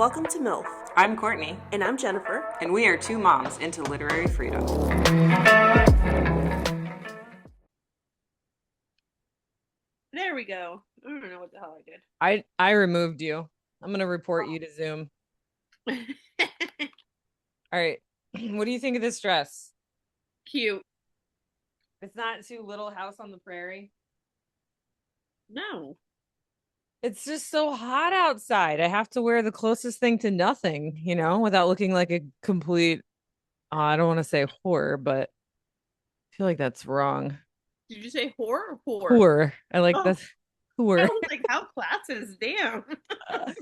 Welcome to MILF. I'm Courtney. And I'm Jennifer. And we are two moms into literary freedom. There we go. I don't know what the hell I did. I removed you. I'm going to report you to Zoom. All right. What do you think of this dress? Cute. It's not too Little House on the Prairie. No. It's just so hot outside. I have to wear the closest thing to nothing, without looking like a complete, I don't want to say whore, but I feel like that's wrong. Did you say whore or whore? Whore. I like that. Whore. I was like, how classes? Damn. I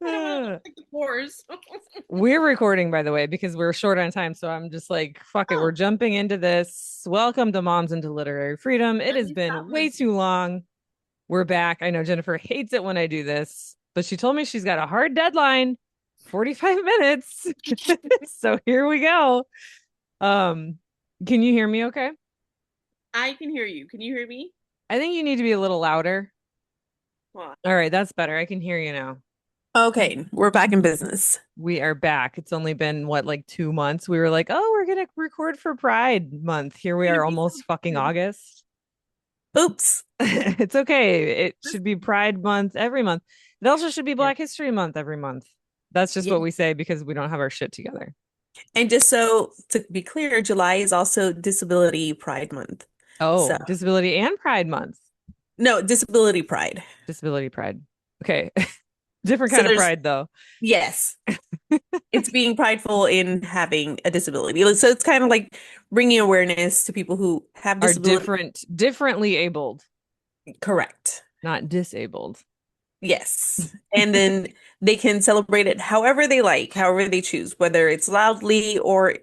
don't want to look like the whores. We're recording, by the way, because we're short on time. So I'm just like, fuck it. We're jumping into this. Welcome to Moms into Literary Freedom. It has been way too long. We're back. I know Jennifer hates it when I do this, but she told me she's got a hard deadline, 45 minutes. So here we go. Can you hear me okay? I can hear you. Can you hear me? I think you need to be a little louder. What? All right, that's better. I can hear you now. Okay, we're back in business. We are back. It's only been, like 2 months? We were like, oh, we're going to record for Pride Month. Here we are, almost fucking August. Oops. It's okay. It should be Pride Month every month. It also should be Black History Month every month. That's just what we say because we don't have our shit together. And just so to be clear, July is also Disability Pride Month. Oh, Disability and Pride Month. No, Disability Pride. Disability Pride. Okay. Different kind of pride, though. Yes. It's being prideful in having a disability. So it's kind of like bringing awareness to people who have disabilities. Differently abled. Correct. Not disabled. Yes. And then they can celebrate it however they like, however they choose, whether it's loudly or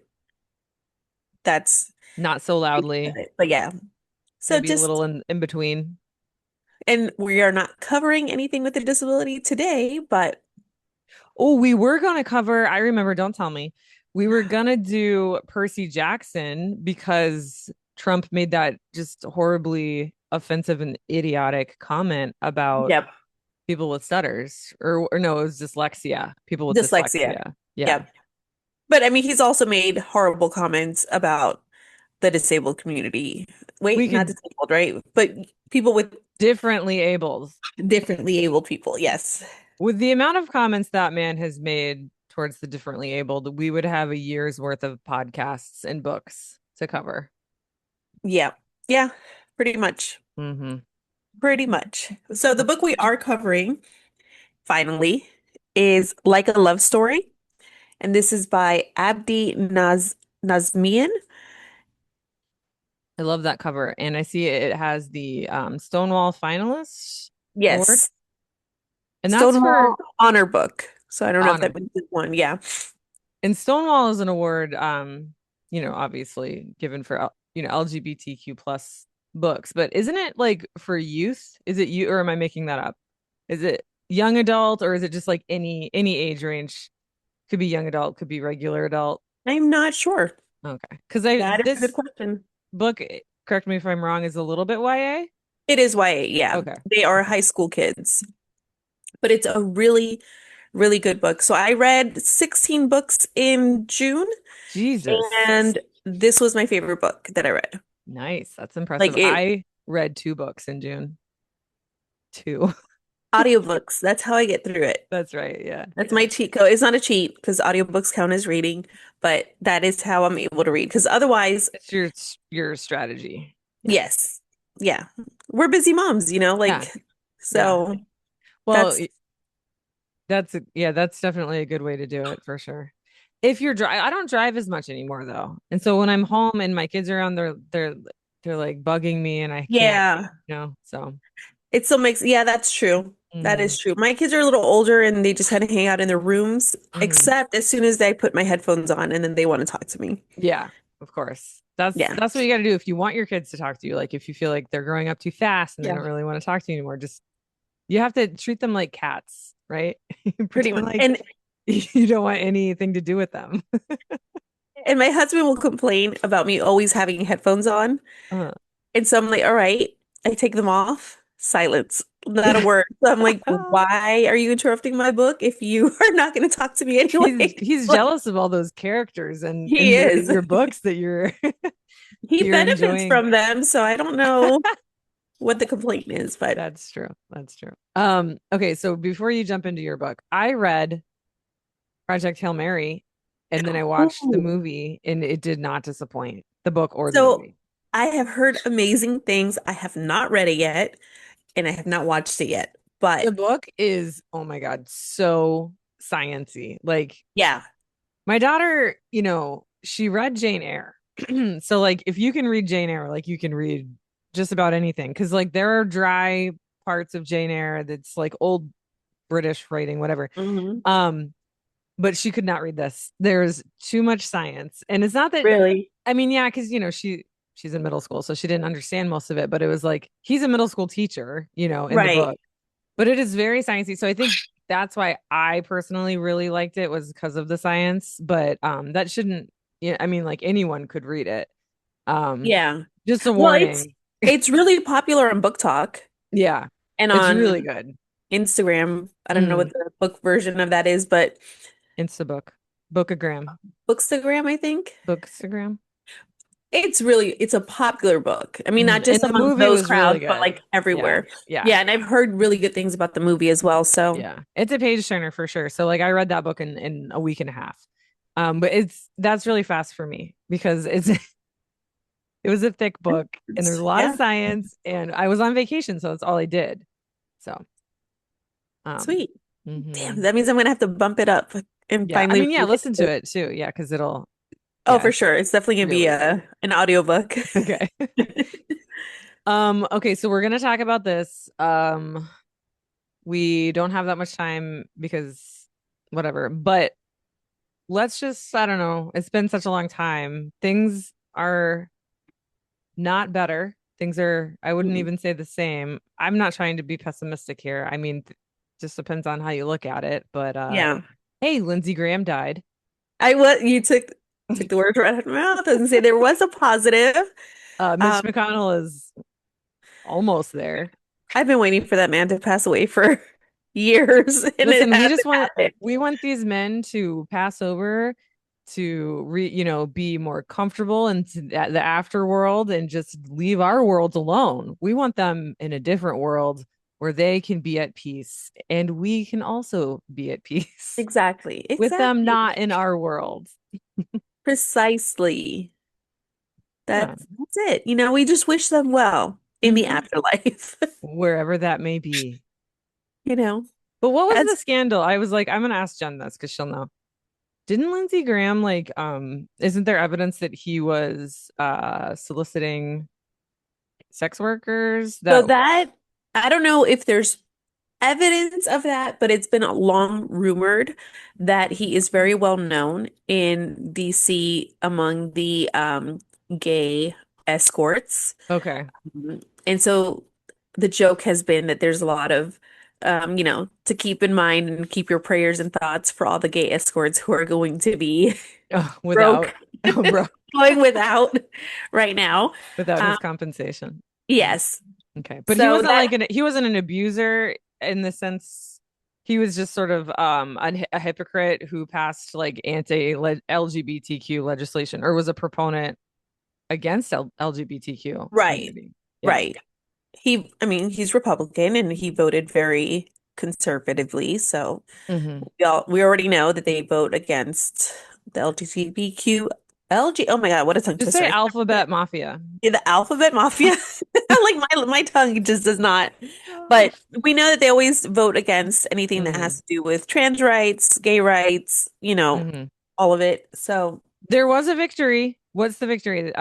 that's not so loudly. But yeah. So maybe just a little in between. And we are not covering anything with a disability today, but oh, we were going to cover, I remember, don't tell me. We were going to do Percy Jackson because Trump made that just horribly offensive and idiotic comment about people with stutters or no, it was dyslexia. People with dyslexia. Yeah. But I mean, he's also made horrible comments about the disabled community. Wait, not disabled, right? But people with differently abled people. Yes. With the amount of comments that man has made towards the differently abled, we would have a year's worth of podcasts and books to cover. Yeah. Yeah, pretty much. Mm-hmm. Pretty much. So the book we are covering, finally, is Like a Love Story. And this is by Abdi Nazmian. I love that cover. And I see it has the Stonewall finalists. Yes. Award. And that's Stonewall honor book. So I don't know if that means one. Yeah. And Stonewall is an award, obviously given for, LGBTQ plus books. But isn't it like for youth? Is it you or am I making that up? Is it young adult or is it just like any age range? Could be young adult, could be regular adult. I'm not sure. Okay. Because that is a good question. Book, correct me if I'm wrong, is a little bit YA? It is YA, yeah. Okay. They are high school kids. But it's a really, really good book. So I read 16 books in June. Jesus. And this was my favorite book that I read. Nice. That's impressive. I read 2 books in June. 2. Audiobooks. That's how I get through it. That's right. Yeah. That's my cheat code. It's not a cheat because audiobooks count as reading, but that is how I'm able to read. Because otherwise, it's your strategy. Yes. Yeah. We're busy moms, so. Yeah. Well, that's definitely a good way to do it for sure. If you're I don't drive as much anymore though, and so when I'm home and my kids are around, they're like bugging me, and I can't, so. It still makes, that's true. That is true. My kids are a little older and they just kind of hang out in their rooms, except as soon as I put my headphones on and then they want to talk to me. Yeah, of course. That's what you got to do if you want your kids to talk to you. Like if you feel like they're growing up too fast and they don't really want to talk to you anymore, you have to treat them like cats, right? Pretty much. Like and you don't want anything to do with them. And my husband will complain about me always having headphones on. And so I'm like, all right, I take them off. Silence. not a word. So I'm like, why are you interrupting my book if you are not going to talk to me anyway? He's Like, jealous of all those characters and he is. your books that you're He you're benefits enjoying. from them, so I don't know what the complaint is, but That's true. That's true. Okay, so before you jump into your book, I read Project Hail Mary and then I watched the ooh. movie and it did not disappoint, the book or the So movie. I have heard amazing things. I have not read it yet, and I have not watched it yet. The But book is, oh my God, so sciency. Like yeah. my daughter, she read Jane Eyre. So like if you can read Jane Eyre, like you can read just about anything. Cause like there are dry parts of Jane Eyre that's like old British writing, whatever. Hmm. Um, but she could not read this. There's too much science. And it's not that Really? I mean, yeah, because she's in middle school, so she didn't understand most of it, but it was like he's a middle school teacher, in the book. Right. But it is very sciencey. So I think that's why I personally really liked it was because of the science. But that shouldn't, yeah, I mean, like anyone could read it. Um, Yeah. just a Well, it's warning. it's really popular on Book Talk Yeah, and it's really on good. Instagram. I don't know Mm, what the book version of that is, but Instabook, Bookagram, Bookstagram, I think. Bookstagram. It's a popular book. I mean, not And just the among movie those was really crowds, but good. like Yeah, everywhere. yeah, Yeah, and I've heard really good things about the movie as well. So, yeah. It's a page turner for sure. So like I read that book in a week and a half. But that's really fast for me because it was a thick book and there's a lot of yeah, science and I was on vacation, so that's all I did. So, um, sweet. Damn, mhm. that means I'm gonna have to bump it up and Yeah, I finally mean, yeah, read listen to it. it too. Yeah, because Oh, yeah, for it's sure. It's definitely gonna be really good. a an audiobook. Okay. Okay, so we're gonna talk about this. We don't have that much time because whatever, but let's just, I don't know, it's been such a long time. Things are not better. Things are, I wouldn't Mm. even say the same. I'm not trying to be pessimistic here. I mean, just depends on how you look at it. But Yeah. hey, Lindsey Graham died. I what you took the words right out of my mouth. I was gonna say there was a positive. Mitch Um, McConnell is almost there. I've been waiting for that man to pass away for years, and it Listen, hasn't happened. we want these men to pass over to be more comfortable in the afterworld and just leave our worlds alone. We want them in a different world where they can be at peace and we can also be at peace Exactly. with them Exactly. not in our world. Precisely. Yeah. That's it. We just wish them well in the Hmm. afterlife. Wherever that may be. You know, But what was the as scandal? I was like, I'm gonna ask Jen this because she'll know. Didn't Lindsey Graham like isn't there evidence that he was soliciting sex workers so that that I don't know if there's evidence of that, but it's been long rumored that he is very well known in DC among the gay escorts. okay. And so the joke has been that there's a lot of to keep in mind and keep your prayers and thoughts for all the gay escorts who are going to be Oh, broke, without oh, bro, going without right now. without Um, his compensation. Mm, yes. okay. But So that he wasn't an abuser in the sense he was just sort of a hypocrite who passed like anti LGBTQ legislation or was a proponent against LGBTQ right, community. Yeah. right. I mean, he's Republican and he voted very conservatively. So Hmm. we already know that they vote against the LGBTQ, oh my God, what a tongue Just say twister. alphabet mafia. Yeah, the alphabet mafia. Like my tongue just does not. But we know that they always vote against anything that has Hmm. to do with trans rights, gay rights, Hmm. all of it. So There was a victory. What's the victory?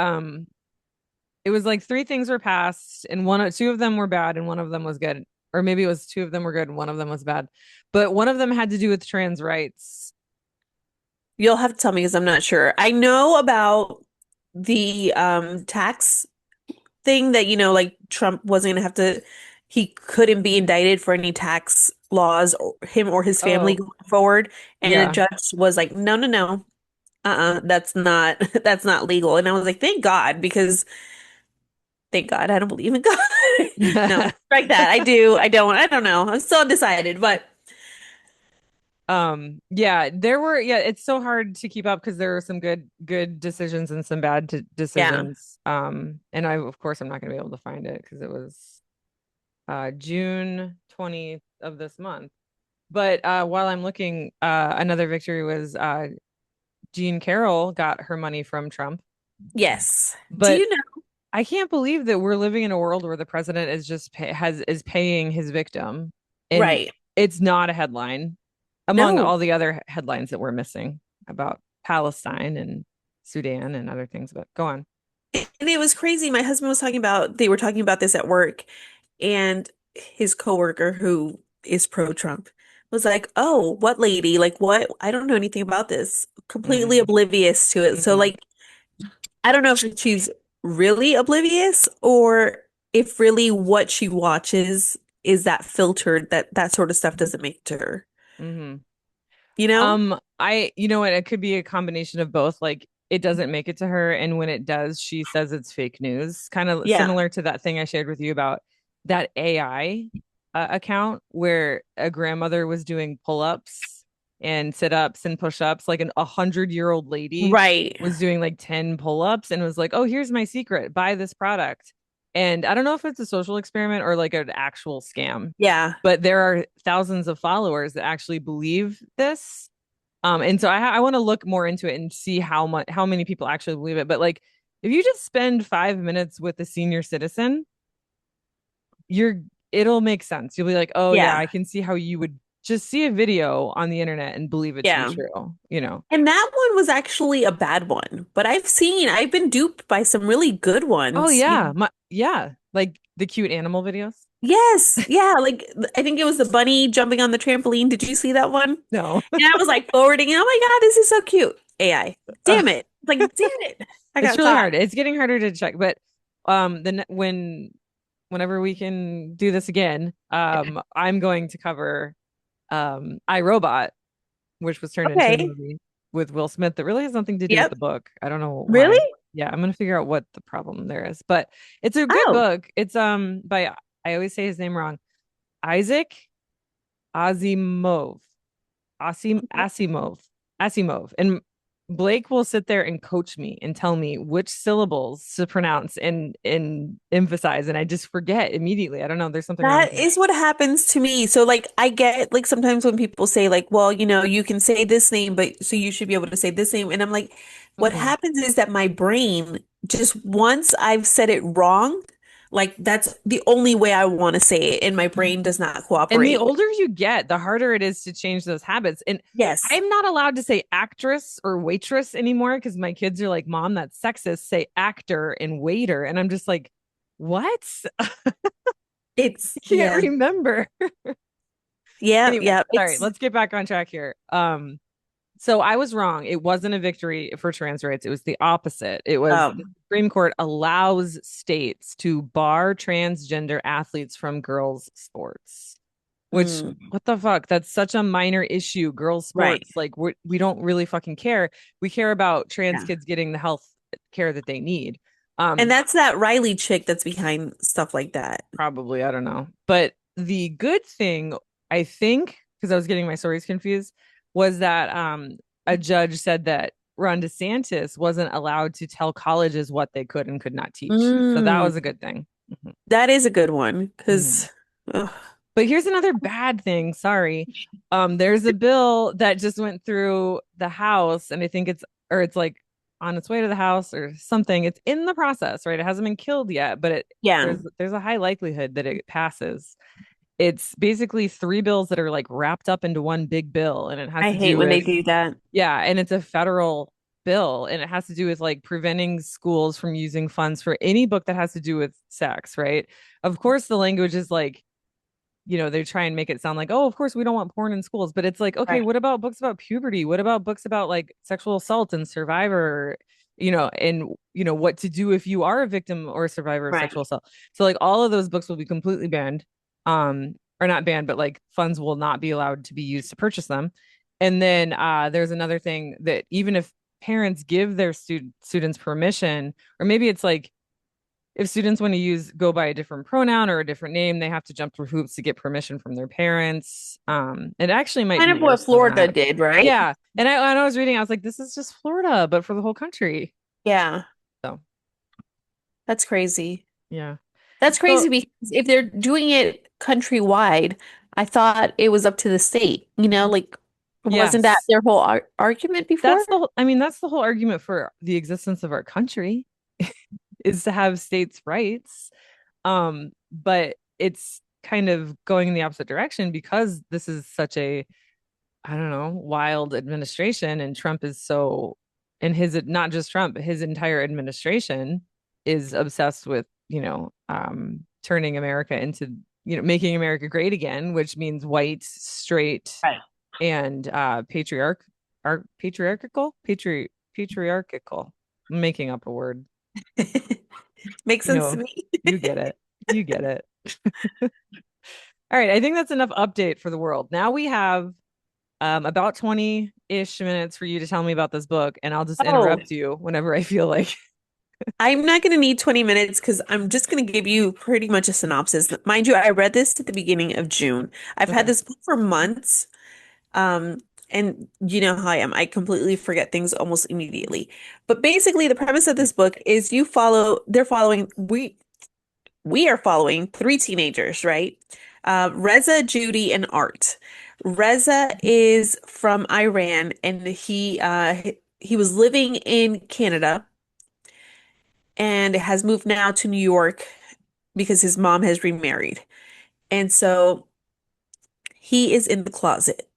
It was like three things were passed, and two of them were bad, and one of them was good. Or maybe it was two of them were good, and one of them was bad. But one of them had to do with trans rights. you'll have to tell me because I'm not sure. I know about the tax thing that, like Trump wasn't gonna have to, he couldn't be indicted for any tax laws or him or his family Oh, going forward. And the yeah. judge was like, no, no, no. That's not that's not legal. And I was like, thank God, because Thank God. I don't believe in God. No, strike that. I do. I don't. I don't know. I'm still undecided, but Yeah, there were, yeah, it's so hard to keep up because there were some good decisions and some bad yeah. decisions. And I, of course, I'm not going to be able to find it because it was June 20th of this month. But while I'm looking, another victory was Jean Carroll got her money from Trump. Yes. Do But you know? I can't believe that we're living in a world where the president is just is paying his victim, and Right. it's not a headline among No. all the other headlines that we're missing about Palestine and Sudan and other things. But go on. And it was crazy. My husband was talking about, they were talking about this at work, and his coworker who is pro-Trump was like, "Oh, what lady? Like what? I don't know anything about this." Completely Mm, oblivious to it. So mhm, like I don't know if she's really oblivious or if really what she watches is that filtered that that sort of stuff doesn't make to her. mhm. You know? You know what? It could be a combination of both. Like, it doesn't make it to her, and when it does, she says it's fake news. Kind of Yeah. similar to that thing I shared with you about that AI account where a grandmother was doing pull-ups and sit-ups and push-ups, like 100-year-old lady Right. was doing like 10 pull-ups and was like, "Oh, here's my secret. Buy this product." And I don't know if it's a social experiment or like an actual scam, Yeah. but there are thousands of followers that actually believe this. And so I want to look more into it and see how many people actually believe it. But like, if you just spend 5 minutes with a senior citizen, you're it'll make sense. You'll be like, oh yeah, Yeah. I can see how you would just see a video on the internet and believe it to be Yeah. true. You know? And that one was actually a bad one, but I've been duped by some really good Oh ones. yeah, yeah, like the cute animal videos. Yes. Yeah. Like I think it was the bunny jumping on the trampoline. Did you see that one? No. And I was like forwarding, oh my God, this is so cute. AI. Damn it. Like, damn it. I It's got really caught. hard. It's getting harder to check, but whenever we can do this again, I'm going to cover iRobot, which was turned into a Okay. movie with Will Smith that really has nothing to do with Yep. the book. I don't know Really? why. Yeah, I'm gonna figure out what the problem there is, but it's a good Oh, book. It's by, I always say his name wrong. Isaac Asimov. Asimov. Asimov. And Blake will sit there and coach me and tell me which syllables to pronounce and emphasize, and I just forget immediately. I don't know. There's something wrong with that me. is what happens to me. So, like, I get, like, sometimes when people say, like, well, you can say this name, but so you should be able to say this name. And I'm like, what Mhm. happens is that my brain, just once I've said it wrong, like, that's the only way I want to say it, and my brain does not And the cooperate. older you get, the harder it is to change those habits. And Yes. I'm not allowed to say actress or waitress anymore because my kids are like, Mom, that's sexist. Say actor and waiter. And I'm just like, what? I can't Yeah. remember. Yeah. Anyway, Yeah. sorry, let's get back on track here. So I was wrong. It wasn't a victory for trans rights. It was the opposite. It was the Um, Supreme Court allows states to bar transgender athletes from girls' sports. Which, mm, what the fuck? That's such a minor issue. Girls' right. sports, like we don't really fucking care. We care about trans Yeah. kids getting the health care that they need. And Um, that's that Riley chick that's behind stuff like that. Probably, I don't know. But the good thing, I think, because I was getting my stories confused, was that a judge said that Ron DeSantis wasn't allowed to tell colleges what they could and could not teach. So that Mm, was a good thing. Mhm. that is a good one Mhm. because, But here's another bad thing. Sorry. There's a bill that just went through the House, and I think it's like on its way to the House or something. It's in the process, right? It hasn't been killed yet, but yeah, there's a high likelihood that it passes. It's basically three bills that are like wrapped up into one big bill, and it has I to hate do when they with, do that. yeah, and it's a federal bill, and it has to do with like preventing schools from using funds for any book that has to do with sex, right? Of course, the language is like, they try and make it sound like, oh, of course we don't want porn in schools, but it's like, okay, Right, what about books about puberty? What about books about like sexual assault and survivor, and what to do if you are a victim or a survivor of sexual right. assault. So like all of those books will be completely banned, or not banned, but like funds will not be allowed to be used to purchase them. And then there's another thing that even if parents give their students permission, or maybe it's like if students want to use go by a different pronoun or a different name, they have to jump through hoops to get permission from their parents. It actually might Kind be of what worse than Florida that. did, right? Yeah. And when I was reading, I was like, this is just Florida, but for the whole country. Yeah, So that's crazy. yeah. That's So crazy because if they're doing it countrywide, I thought it was up to the state. Like, wasn't that yes, their whole argument before? I mean, that's the whole argument for the existence of our country is to have states' rights. But it's kind of going in the opposite direction because this is such a, I don't know, wild administration, and Trump is so, and his, not just Trump, but his entire administration is obsessed with, turning America into, making America great again, which means white, straight, Right. and patriarchal. I'm making up a word. Makes You sense to know, me. you get it. You get it. All right, I think that's enough update for the world. Now we have about 20-ish minutes for you to tell me about this book, and I'll just Oh, interrupt you whenever I feel like. I'm not going to need 20 minutes because I'm just going to give you pretty much a synopsis. Mind you, I read this at the beginning of June. I've had Okay. this book for months. Um, and you know how I am. I completely forget things almost immediately. But basically, the premise of this book is we are following three teenagers, right? Reza, Judy, and Art. Reza is from Iran, and he was living in Canada and has moved now to New York because his mom has remarried. And so he is in the closet.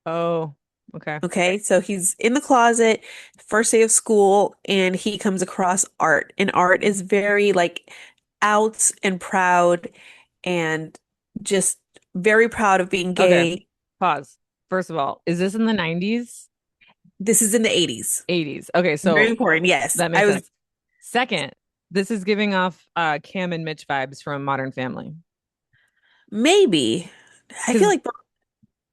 Oh, okay. Okay, so he's in the closet, first day of school, and he comes across Art, and Art is very like out and proud and just very proud of being Okay. gay. Pause. First of all, is this in the 90s, This is in the 80s. 80s? Okay, Very so important. Yes. that I makes was sense. Second, this is giving off Cam and Mitch vibes from Modern Family. maybe I feel Because like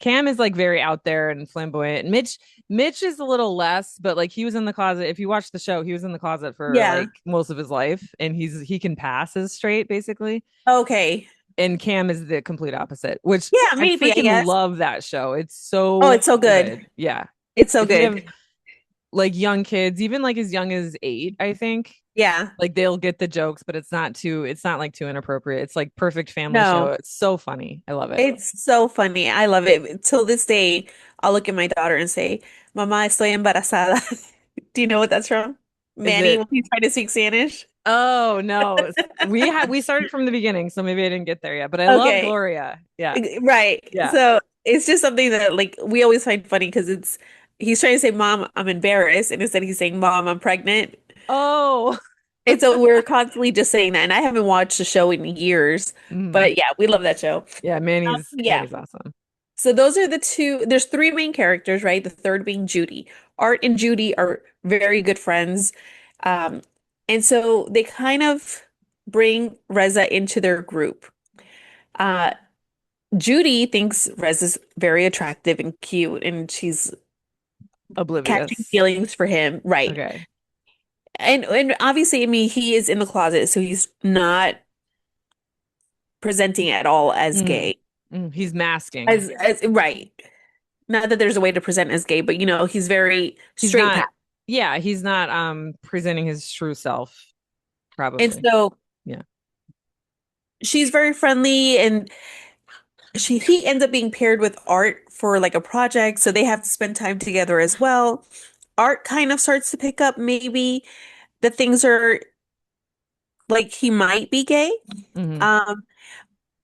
Cam is like very out there and flamboyant. Mitch is a little less, but like he was in the closet. If you watch the show, he was in the closet for yeah. like most of his life, and he can pass as straight basically. Okay. And Cam is the complete opposite, which Yeah, I maybe, I freaking guess. love that show. It's Oh, so it's so good. good. Yeah. It's so If you good. have like young kids, even like as young as 8, I think, Yeah. like they'll get the jokes, but it's not like too inappropriate. It's like perfect family show. No. It's so funny. I love it. It's so funny. I love it. Till this day, I'll look at my daughter and say, Mama, estoy embarazada. Do you know what that's from? Is Manny, it? when he's trying to speak Spanish. Oh no. We started from the beginning, so maybe I didn't get there yet. But I love Okay. Gloria. Yeah. Right. Yeah. So it's just something that like we always find funny because he's trying to say, Mom, I'm embarrassed. And instead he's saying, Mom, I'm pregnant. Oh. And so we're constantly just saying that. And I haven't watched the show in years. Mhm. But yeah, we love that show. Yeah, Yeah. Manny's awesome. So those are the two. There's three main characters, right? The third being Judy. Art and Judy are very good friends. Um, and so they kind of bring Reza into their group. Uh, Judy thinks Reza's very attractive and cute, and she's catching Oblivious. feelings for him, right? Okay. And obviously, I mean, he is in the closet, so he's not presenting at all as Mm. gay. He's masking. As right. Not that there's a way to present as gay, but he's very He's straight not, path. yeah, he's not presenting his true self, And probably. so Yeah. she's very friendly and he ends up being paired with Art for like a project, so they have to spend time together as well. Art kind of starts to pick up maybe that things are like he might be gay. Hmm. Um,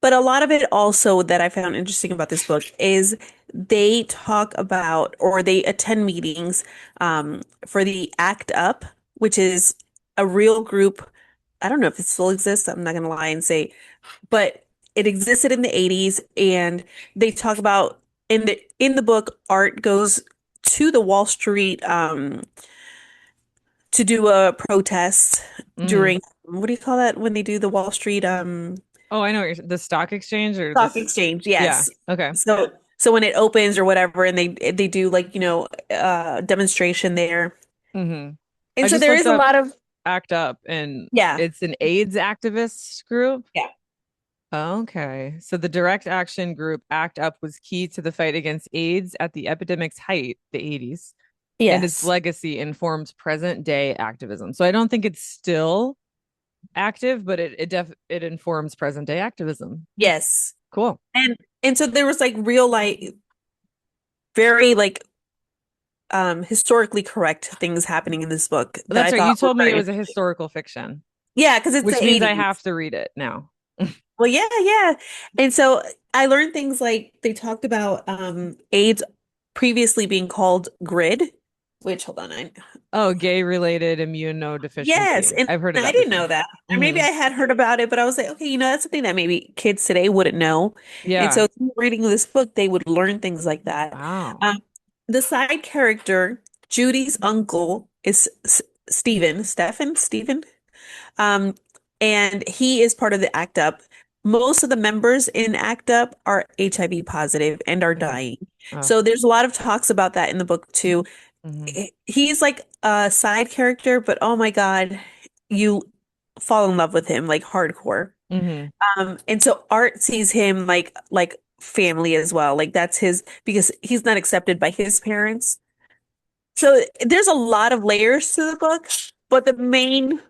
but a lot of it also that I found interesting about this book is they talk about or they attend meetings for the ACT UP, which is a real group. I don't know if it still exists. I'm not gonna lie and say, but it existed in the 80s, and they talk about in the book, Art goes to the Wall Street to do a protest Hmm. during what do you call that when they do the Wall Street Oh, I know what the stock exchange or stock this. exchange, Yeah. yes. Okay. So when it opens or whatever, and they do like demonstration there. Hmm. And I so just there looked is a up lot of ACT UP, and Yeah. it's an AIDS activist group. Yeah. Okay. So the direct action group ACT UP was key to the fight against AIDS at the epidemic's height, the 80s, and its Yes. legacy informs present day activism. So I don't think it's still active, but it informs present day activism. Yes. Cool. And so there was like real like very like historically correct things happening in this book But that that's I right. You thought were told me it very was a interesting. historical fiction, Yeah, because it's the which means I 80s. have to read it now. Well, yeah, yeah. And so I learned things like they talked about AIDS previously being called GRID, which hold on, Oh, gay related yes, immunodeficiency. and I've heard of I that didn't before. know that. Or maybe Hmm. I had heard about it, but I was like, okay, that's something that maybe kids today wouldn't know. And Yeah. so through reading this book, they would learn things like that. Wow. Um, the side character, Judy's uncle, is Stephen. Um, and he is part of the ACT UP. Most of the members in ACT UP are HIV positive and are Mm. dying. Oh. So there's a lot of talks about that in the book too. Hmm. He's like a side character, but oh my God, you fall in love with him like hardcore. Hmm. And so Art sees him like family as well. Like that's his because he's not accepted by his parents. So there's a lot of layers to the book, but the main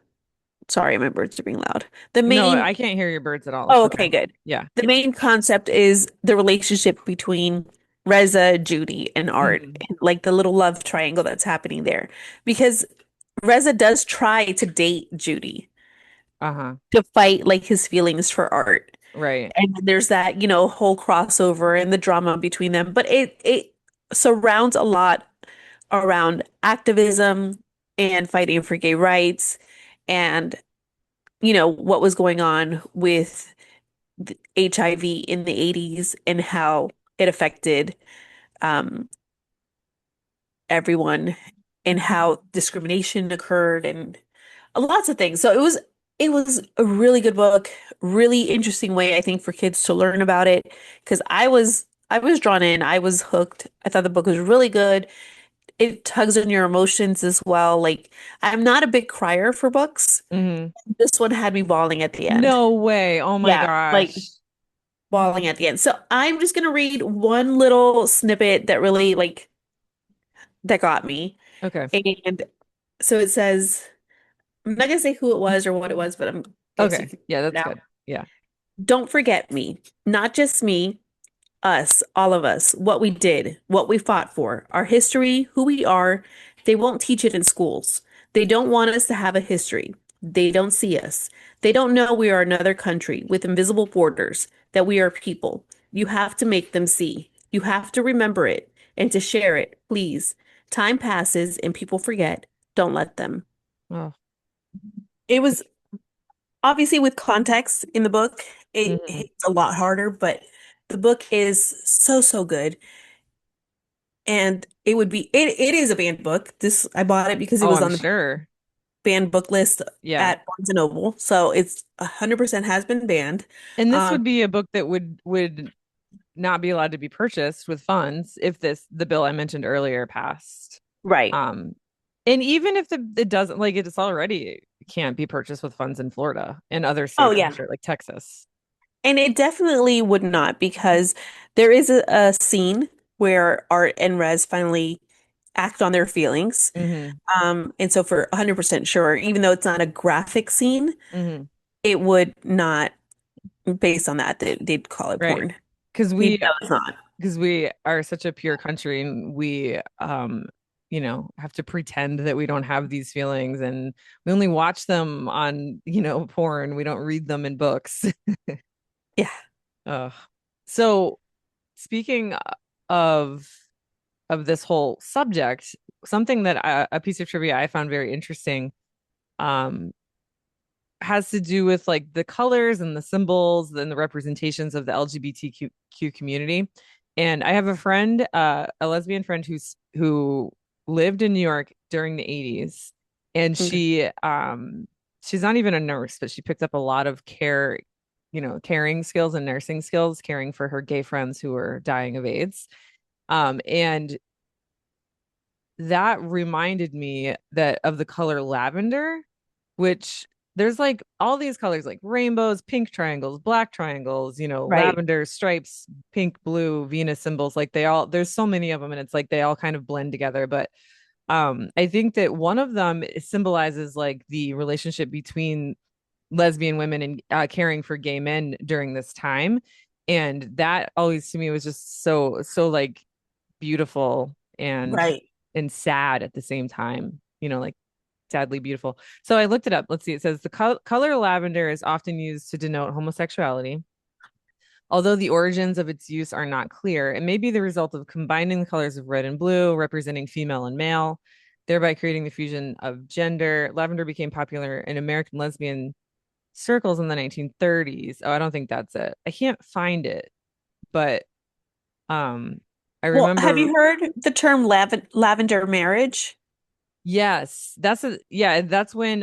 sorry, my birds are being loud. The No, main I can't hear your birds at all. oh, So okay, good. yeah. The main concept is the relationship between Reza, Judy, and Art, Hmm. and like the little love triangle that's happening there. Because Reza does try to date Judy Uh-huh. to fight like his feelings for Art. Right. And then there's that, whole crossover and the drama between them. But it surrounds a lot around activism and fighting for gay rights and, what was going on with HIV in the 80s and how it affected um, everyone and how discrimination occurred and lots of things. So it was a really good book, really interesting way I think for kids to learn about it because I was drawn in, I was hooked. I thought the book was really good. It tugs on your emotions as well. Like I'm not a big crier for books. Hmm. This one had me bawling at the end. No way. Oh my Yeah, like gosh. bawling at the end. So I'm just gonna read one little snippet that really that got me. Okay. And so it says, I'm not gonna say who it was or what it was, but I'm guess you Okay. can Yeah, figure it that's out. good. Yeah. Don't forget me, not just me, us, all of us, what we did, what we fought for, our history, who we are. They won't teach it in schools. They don't want us to have a history. They don't see us. They don't know we are another country with invisible borders, that we are people. You have to make them see. You have to remember it and to share it, please. Time passes and people forget. Don't let them. Oh. It was obviously with context in the book, it Hmm. hits a lot harder, but the book is so, so good. And it is a banned book. This I bought it because it Oh, was I'm on the sure. banned book list Yeah. at Barnes& and Noble. So it's 100% has been banned. And this Um, would be a book that would not be allowed to be purchased with funds if the bill I mentioned earlier passed. right. Um, and even if it doesn't, like, it's already can't be purchased with funds in Florida and other Oh states, I'm yeah. sure, like Texas. And it definitely would not because there is a scene where Art and Rez finally act on their feelings. Hmm. And so for 100% sure, even though it's not a graphic scene, Hmm. it would not, based on that, they'd call it Right. porn. Because Even though it's not. we are such a pure country, and we have to pretend that we don't have these feelings, and we only watch them on, porn. We don't read them in books. Yeah. Ugh. So speaking of this whole subject, something that a piece of trivia I found very interesting um has to do with like the colors and the symbols and the representations of the LGBTQ community. And I have a friend, a lesbian friend who lived in New York during the 80s, and Okay. she's not even a nurse, but she picked up a lot of caring skills and nursing skills, caring for her gay friends who were dying of AIDS. And that reminded me that of the color lavender, which there's like all these colors like rainbows, pink triangles, black triangles, Right. lavender stripes, pink, blue, Venus symbols. Like there's so many of them, and it's like they all kind of blend together. But I think that one of them symbolizes like the relationship between lesbian women and caring for gay men during this time. And that always to me was just so like beautiful Right. and sad at the same time, like sadly beautiful. So I looked it up. Let's see. It says the color lavender is often used to denote homosexuality. Although the origins of its use are not clear, it may be the result of combining the colors of red and blue, representing female and male, thereby creating the fusion of gender. Lavender became popular in American lesbian circles in the 1930s. Oh, I don't think that's it. I can't find it, but um I Well, have remember. you heard the term lavender marriage? Yes, that's when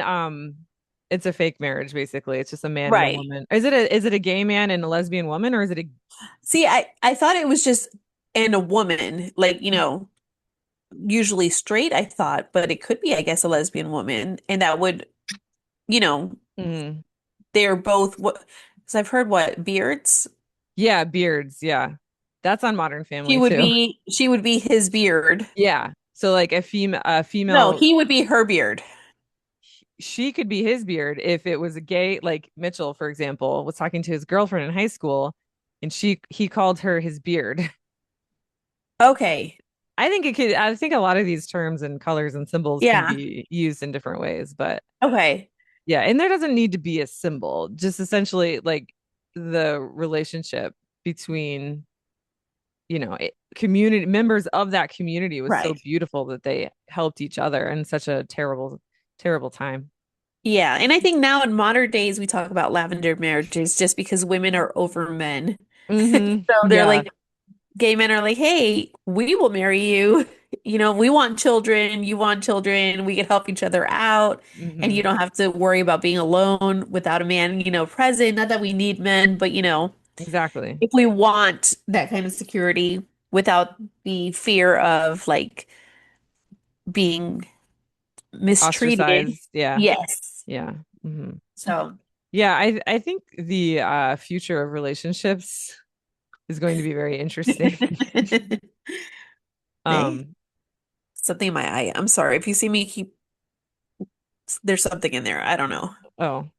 it's a fake marriage basically. It's just a man and a Right. woman. Is it a gay man and a lesbian woman, or is it a See, I thought it was just and a woman, like, usually straight, I thought, but it could be, I guess, a lesbian woman, and that would, you know, Mhm. they're both what, because I've heard what beards. Yeah, beards, yeah. That's on Modern Family too. She would be his beard. Yeah. So like a No, female, he would be her beard. she could be his beard if it was a gay, like Mitchell, for example, was talking to his girlfriend in high school and he called her his beard. Okay. I think a lot of these terms and colors and symbols can Yeah. be used in different ways, but Okay. yeah, and there doesn't need to be a symbol, just essentially like the relationship between, community members of that community was so Right. beautiful that they helped each other in such a terrible, terrible time. Yeah. And I think now in modern days we talk about lavender marriages just because women are over men. So they're Yeah. like gay men are like, hey, we will marry you. We want children, you want children, we can help each other out, and you hmm don't have to worry about being alone without a man, present. Not that we need men, but Exactly. if we want that kind of security without the fear of like being mistreated. Ostracized. Yeah. Yes. Yeah. hmm So, Yeah, I think the future of relationships is going to be very interesting. hey, Um, something in my eye. I'm sorry. If you see me keep, there's something in there. I don't know. oh,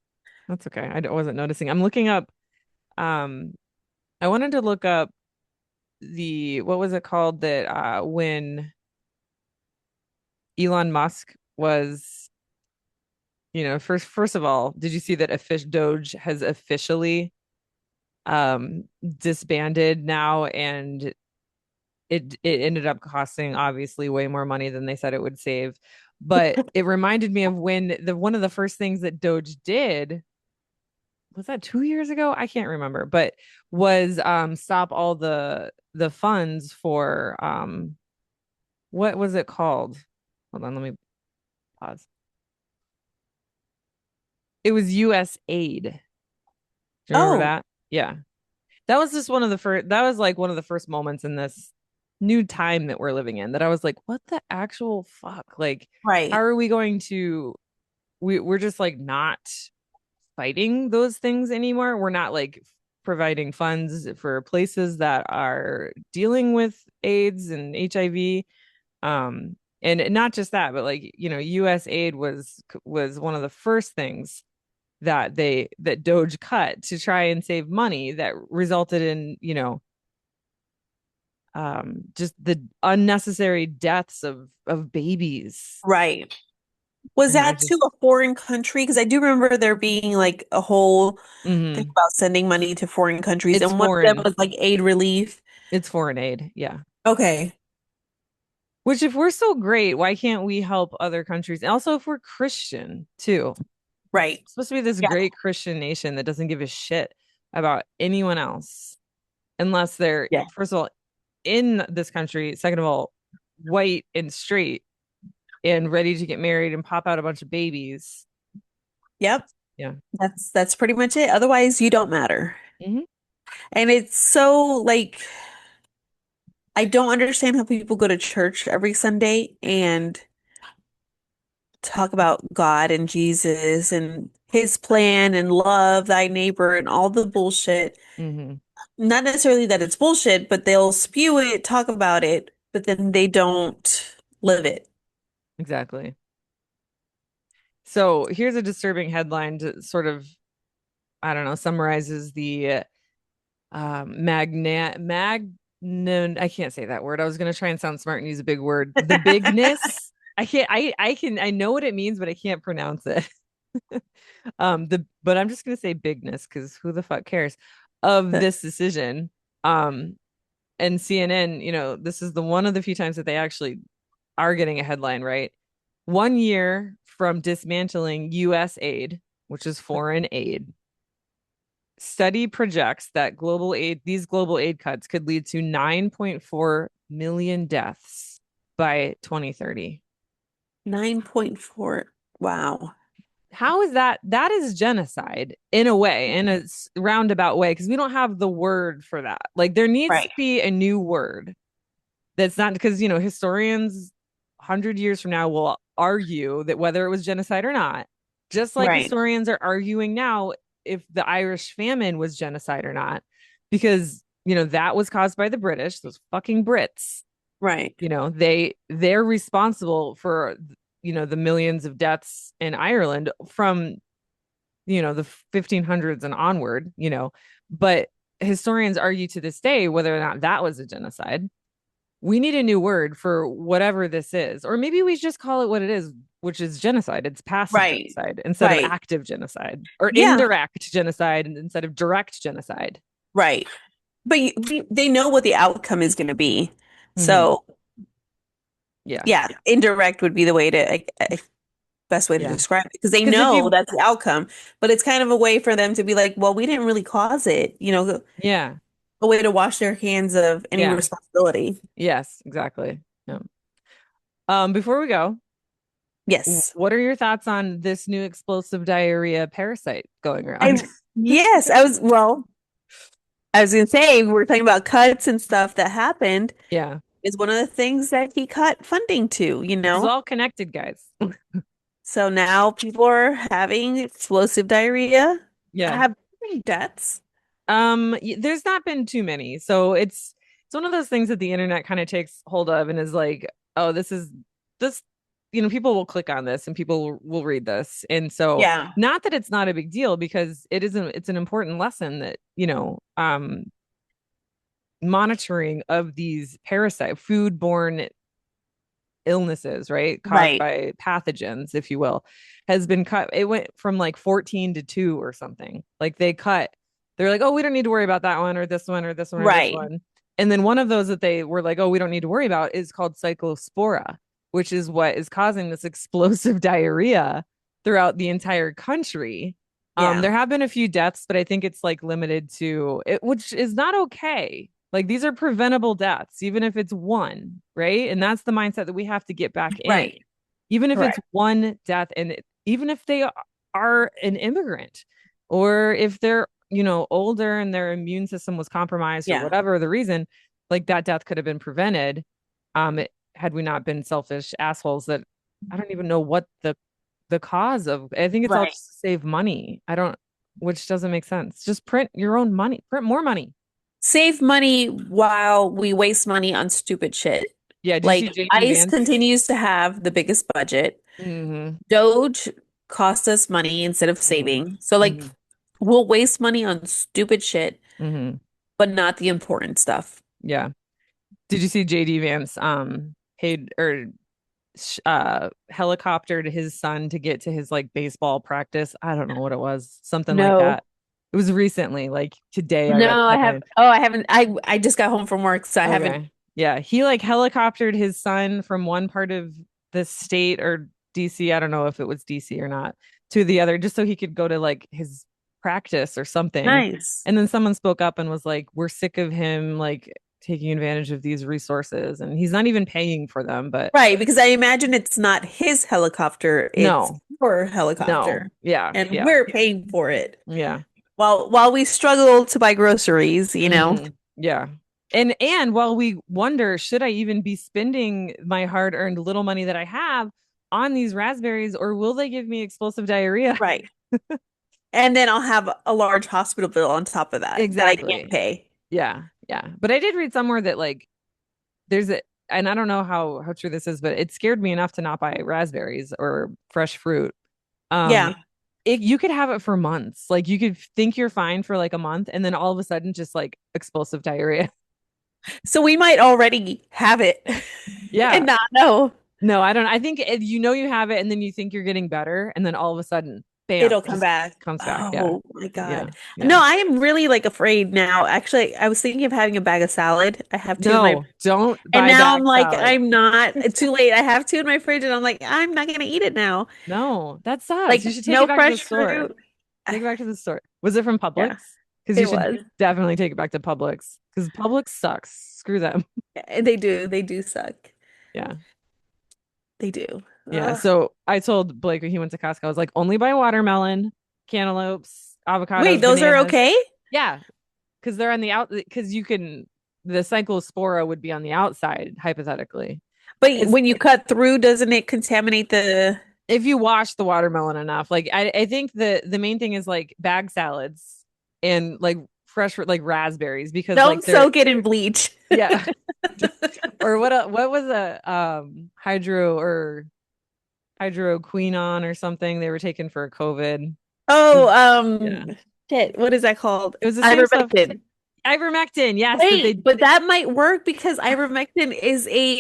that's okay. Wasn't noticing. I'm looking up um I wanted to look up the what was it called that when Elon Musk was, first of all, did you see that Doge has officially disbanded now, and it ended up costing obviously way more money than they said it would save. But it reminded me of when the one of the first things that Doge did, was that 2 years ago? I can't remember, but was stop all the funds for what was it called? Hold on, let me pause. It was US aid. Do you remember Oh, that? Yeah. That was just one of the first, that was like one of the first moments in this new time that we're living in that I was like, what the actual fuck? Like, how right. are we going to, we're just like not fighting those things anymore. We're not like providing funds for places that are dealing with AIDS and HIV. And not just that, but like, US aid was one of the first things that Doge cut to try and save money that resulted in, just the unnecessary deaths of babies. Right. Was And I that to just a foreign country? Because I do remember there being like a whole thing mhm. about sending money to foreign countries, It's and one of them foreign. was like aid relief. It's foreign aid. Yeah. Okay. Which if we're so great, why can't we help other countries? And also if we're Christian too. Right. It's supposed to be this Yeah. great Christian nation that doesn't give a shit about anyone else unless they're, Yeah. first of all, in this country, second of all, white and straight and ready to get married and pop out a bunch of babies. Yep. Yeah. That's pretty much it. Otherwise, you don't matter. hmm And it's so like I don't understand how people go to church every Sunday and talk about God and Jesus and his plan and love thy neighbor and all the bullshit. Hmm. Not necessarily that it's bullshit, but they'll spew it, talk about it, but then they don't live it. Exactly. So here's a disturbing headline to sort of, I don't know, summarizes the I can't say that word. I was gonna try and sound smart and use a big word. The bigness. I know what it means, but I can't pronounce it. But I'm just gonna say bigness because who the fuck cares of this decision. Um, and CNN, this is the one of the few times that they actually are getting a headline right. 1 year from dismantling US aid, which is foreign aid. Study projects that these global aid cuts could lead to 9.4 million deaths by 2030. 9.4. Wow. How is that? That is genocide in a way, in a roundabout way, because we don't have the word for that. Like there needs to Right. be a new word that's not because, historians 100 years from now will argue that whether it was genocide or not, just like Right. historians are arguing now if the Irish famine was genocide or not, because, that was caused by the British, those fucking Brits. Right. They're responsible for, the millions of deaths in Ireland from, the 1500s and onward, but historians argue to this day whether or not that was a genocide. We need a new word for whatever this is. Or maybe we just call it what it is, which is genocide. It's passive Right. genocide instead of Right. active genocide or Yeah. indirect genocide instead of direct genocide. Right. But they know what the outcome is going to be. Hmm. So, Yeah. yeah, indirect would be the way to, best way to Yeah. describe it because they Because if know you, that's the outcome, but it's kind of a way for them to be like, well, we didn't really cause it, yeah. a way to wash their hands of any Yeah. responsibility. Yes, exactly. Yeah. Before we go, Yes. what are your thoughts on this new explosive diarrhea parasite going I, around? yes, I was gonna say, we're talking about cuts and stuff that happened Yeah. is one of the things that he cut funding This is all connected, guys. So now people are having explosive diarrhea, Yeah. have deaths. There's not been too many. So it's one of those things that the internet kind of takes hold of and is like, oh, this, people will click on this and people will read this. And so Yeah. not that it's not a big deal because it's an important lesson that, monitoring of these foodborne illnesses, right? Caused Right. by pathogens, if you will, has been cut. It went from like 14 to 2 or something. Like they're like, oh, we don't need to worry about that one or this one or this one or this Right. one. And then one of those that they were like, oh, we don't need to worry about is called cyclospora, which is what is causing this explosive diarrhea throughout the entire country. Yeah. There have been a few deaths, but I think it's like limited to it, which is not okay. Like these are preventable deaths, even if it's one, right? And that's the mindset that we have to get back in. Right. Even if it's Correct. one death, and even if they are an immigrant, or if they're, older and their immune system was compromised or Yeah. whatever the reason, like that death could have been prevented, had we not been selfish assholes that I don't even know what the cause of. I think it's all Right. just to save money. I don't, which doesn't make sense. Just print your own money, print more money. Save money while we waste money on stupid shit. Yeah, did you see Like JD ICE Vance? continues to have the biggest budget. Hmm. Doge cost us money instead of Hmm. saving. So like Hmm. we'll waste money on stupid shit, Hmm. but not the important stuff. Yeah. Did you see JD Vance paid or helicoptered his son to get to his like baseball practice? I don't know what it was. Something like No. that. It was recently, like today I read No, the I have headline. I haven't I just got home from work, so I haven't. Okay. Yeah, he like helicoptered his son from one part of the state or DC, I don't know if it was DC or not, to the other just so he could go to like his practice or something. Nice. And then someone spoke up and was like, "We're sick of him like taking advantage of these resources and he's not even paying for them." But Right, because I imagine it's not his helicopter, it's no. your No. helicopter, Yeah. and Yeah. we're paying for it. Yeah. While we struggle to buy groceries, Yeah. And while we wonder, should I even be spending my hard-earned little money that I have on these raspberries, or will they give me explosive diarrhea? Right. And then I'll have a large hospital bill on top of that I can't Exactly. pay. Yeah. Yeah. But I did read somewhere that like there's a, and I don't know how true this is, but it scared me enough to not buy raspberries or fresh fruit. Um, Yeah. you could have it for months. Like you could think you're fine for like a month, and then all of a sudden, just like explosive diarrhea. So we might already have it Yeah. and not know. No, I don't. I think you know you have it, and then you think you're getting better, and then all of a sudden, bam, It'll come just back. comes back. Yeah. Oh my Yeah. God. Yeah. No, I am really like afraid now. Actually, I was thinking of having a bag of salad. I have two in my, No, don't and buy now I'm bag like, salad. I'm not too late. I have two in my fridge and I'm like, I'm not gonna eat it now. No, that sucks. Like You should take it no back to the fresh store. fruit. Take it back to the store. Was it from Yeah, Publix? Because you it should was. definitely take it back to Publix. Because Publix sucks. Screw them. They do. They do suck. Yeah. They do. Yeah. Ugh. So I told Blake when he went to Costco, I was like, only buy watermelon, cantaloupes, Wait, avocados, those are bananas. okay? Yeah. Because they're on the out, because you can, the cyclospora would be on the outside, hypothetically. But It's when you cut through, doesn't it contaminate the? if you wash the watermelon enough. Like I think the main thing is like bag salads and like fresh like raspberries because Don't like they're soak it in bleach. yeah. Or what was a hydroquinone or something they were taking for COVID. Oh, Yeah. shit. What is that called? It was the same stuff. Ivermectin. Ivermectin, yes, that they Wait, but that might work because ivermectin is a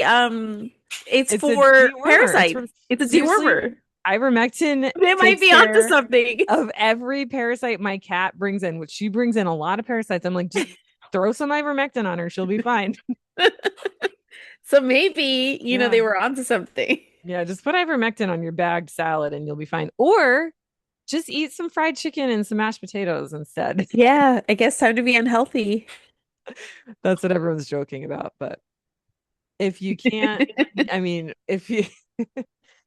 it's it's a for dewormer. It's parasites. for It's a seriously dewormer. ivermectin They might takes be onto care something. of every parasite my cat brings in, which she brings in a lot of parasites. I'm like, just throw some ivermectin on her, she'll be fine. So maybe, Yeah. they were onto something. Yeah, just put ivermectin on your bagged salad and you'll be fine. Or just eat some fried chicken and some mashed potatoes instead. Yeah, I guess time to be unhealthy. That's what everyone's joking about. But if you can't, I mean, if you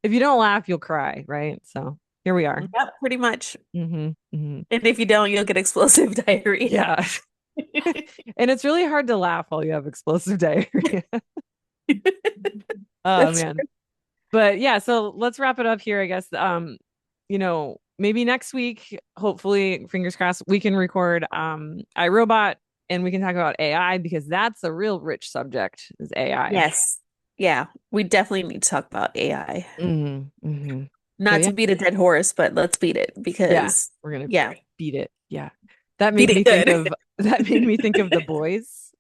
if you don't laugh, you'll cry, right? So here we are. Yep, pretty much. Hmm. Hmm. And if you don't, you'll get explosive diarrhea. Yeah. And it's really hard to laugh while you have explosive diarrhea. Oh That's man. But yeah, so let's wrap it up here, I guess. Maybe next week, hopefully, fingers crossed, we can record iRobot and we can talk about AI because that's a real rich subject is AI. yes. Yeah, we definitely need to talk about AI. Hmm. Hmm. But Not yeah, to beat a dead horse, but let's beat it yeah, because, we're gonna yeah, beat it. Yeah. That beat made me it think good. of that made me think of The Boys,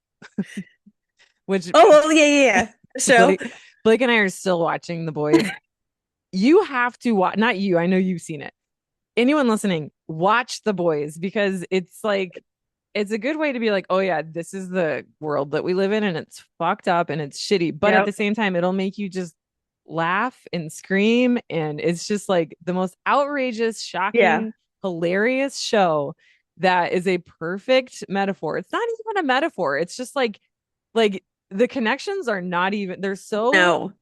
which Oh, well, yeah, yeah, yeah. Show. Blake and I are still watching The Boys. You have to watch, not you, I know you've seen it. Anyone listening, watch The Boys because it's like it's a good way to be like, oh yeah, this is the world that we live in and it's fucked up and it's shitty. But at the Yep. same time, it'll make you just laugh and scream. And it's just like the most outrageous, Yeah. shocking, hilarious show that is a perfect metaphor. It's not even a metaphor. It's just like the connections are not even they're so No.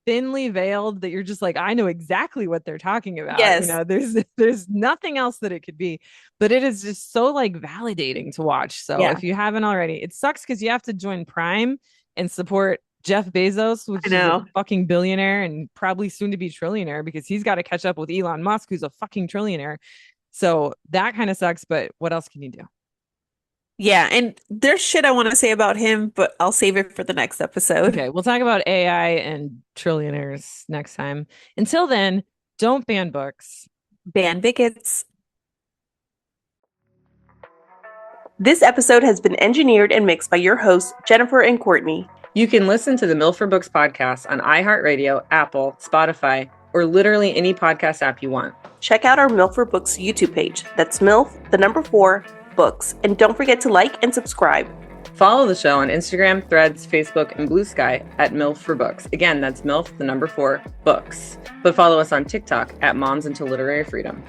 thinly veiled that you're just like, I know exactly what they're talking about. Yes. There's nothing else that it could be, but it is just so like validating to watch. So Yeah. if you haven't already, it sucks because you have to join Prime and support Jeff Bezos, which I is a know. fucking billionaire and probably soon to be trillionaire because he's got to catch up with Elon Musk, who's a fucking trillionaire. So that kind of sucks, but what else can you do? Yeah. And there's shit I want to say about him, but I'll save it for the next episode. Okay, we'll talk about AI and trillionaires next time. Until then, don't ban books. Ban bigots. This episode has been engineered and mixed by your hosts, Jennifer and Courtney. You can listen to the MILF for Books podcast on iHeartRadio, Apple, Spotify, or literally any podcast app you want. Check out our MILF for Books YouTube page. That's MILF, the number 4, books. And don't forget to like and subscribe. Follow the show on Instagram, Threads, Facebook, and Blue Sky at MILF for Books. Again, that's MILF, the number 4, books. But follow us on TikTok at Moms into Literary Freedom.